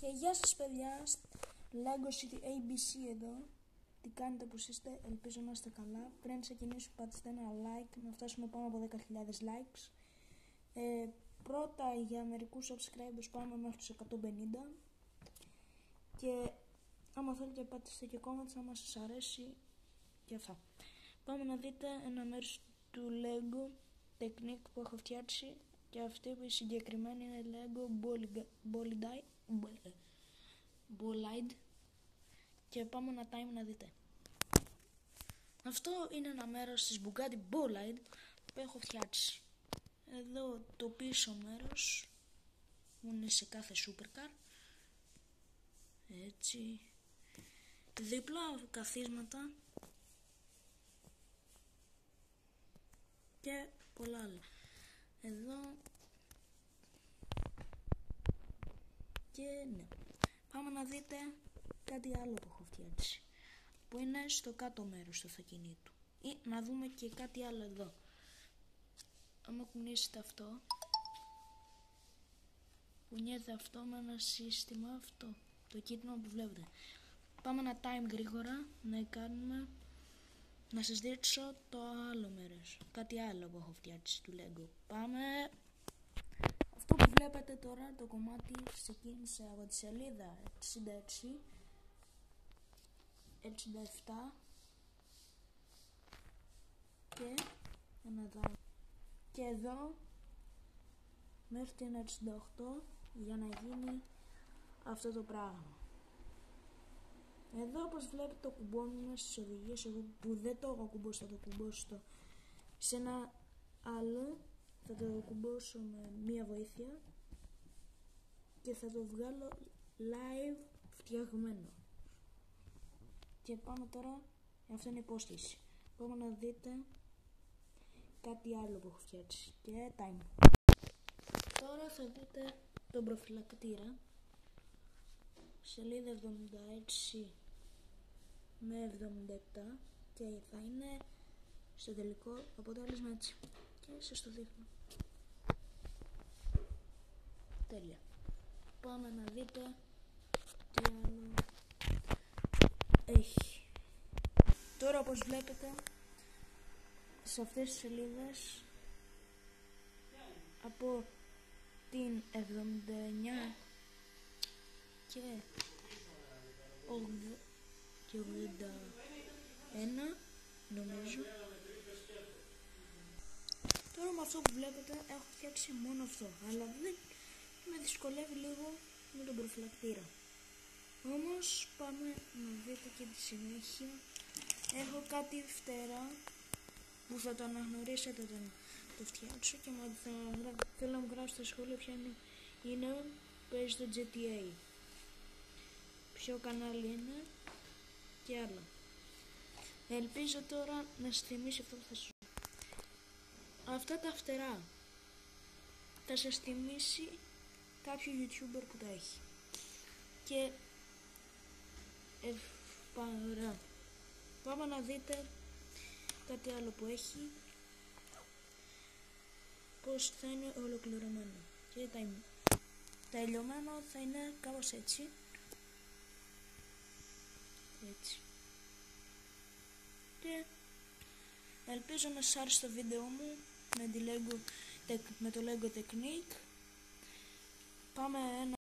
Και γεια σας παιδιά, Lego City ABC εδώ. Τι κάνετε, πως είστε, ελπίζω να είστε καλά. Πριν ξεκινήσουμε πατήστε ένα like, να φτάσουμε πάνω από 10.000 likes. Πρώτα για μερικούς subscribers πάμε μέχρι τους 150. Και άμα θέλετε πατήστε και comments άμα σας αρέσει και αυτά. Πάμε να δείτε ένα μέρος του Lego Technique που έχω φτιάξει. Και αυτή που η συγκεκριμένη είναι Lego Bolide. Και πάμε ένα time να δείτε. Αυτό είναι ένα μέρος της Bugatti Bolide που έχω φτιάξει. Εδώ το πίσω μέρος που είναι σε κάθε supercar. Έτσι. Δίπλα καθίσματα και πολλά άλλα. Εδώ και ναι. Πάμε να δείτε κάτι άλλο που έχω φτιάξει που είναι στο κάτω μέρος του αυτοκινήτου, ή να δούμε και κάτι άλλο εδώ. Άμα κουνήσετε αυτό, κουνιέται αυτό με ένα σύστημα αυτό, το κίτρινο που βλέπετε. Πάμε ένα time γρήγορα να σας δείξω το άλλο μέρος, κάτι άλλο που έχω φτιάξει του Lego. Πάμε. Αυτό που βλέπετε τώρα, το κομμάτι ξεκίνησε από τη σελίδα 66, 67 και εδώ μέχρι την 68 για να γίνει αυτό το πράγμα. Εδώ όπως βλέπετε το κουμπώνουμε στις οδηγίες, εγώ που δεν το έχω κουμπώσει θα το κουμπώσω σε ένα άλλο, θα το κουμπώσω με μία βοήθεια και θα το βγάλω live φτιαγμένο. Και πάμε τώρα, αυτό είναι υπόσχεση. Πάμε να δείτε κάτι άλλο που έχω φτιάξει. Και time. Τώρα θα δείτε τον προφυλακτήρα. Σελίδα 76 με 77 και θα είναι στο τελικό αποτέλεσμα έτσι. Και σας το δείχνω. Τέλεια. Πάμε να δείτε τι άλλο έχει. Τώρα όπως βλέπετε σε αυτές τις σελίδες από την 79 και 81 νομίζω. Τώρα με αυτό που βλέπετε έχω φτιάξει μόνο αυτό, αλλά δεν με δυσκολεύει λίγο με τον προφυλακτήρα. Όμως πάμε να δείτε και τη συνέχεια. Έχω κάτι φτερά που θα το αναγνωρίσετε όταν το φτιάξω και θέλω να μου γράψω στο σχόλιο ποια είναι, παίζει το GTA, ποιο κανάλι είναι και άλλα. Ελπίζω τώρα να σας θυμίσει αυτό που θα σου. Αυτά τα φτερά θα σας θυμίσει κάποιο YouTuber που τα έχει. Και ωραία. Πάμε να δείτε κάτι άλλο που έχει, πως θα είναι ολοκληρωμένο. Και τελειωμένο θα είναι κάπως έτσι. Και ελπίζω να σας άρεσε το βίντεο μου με το Lego Technique. Πάμε ένα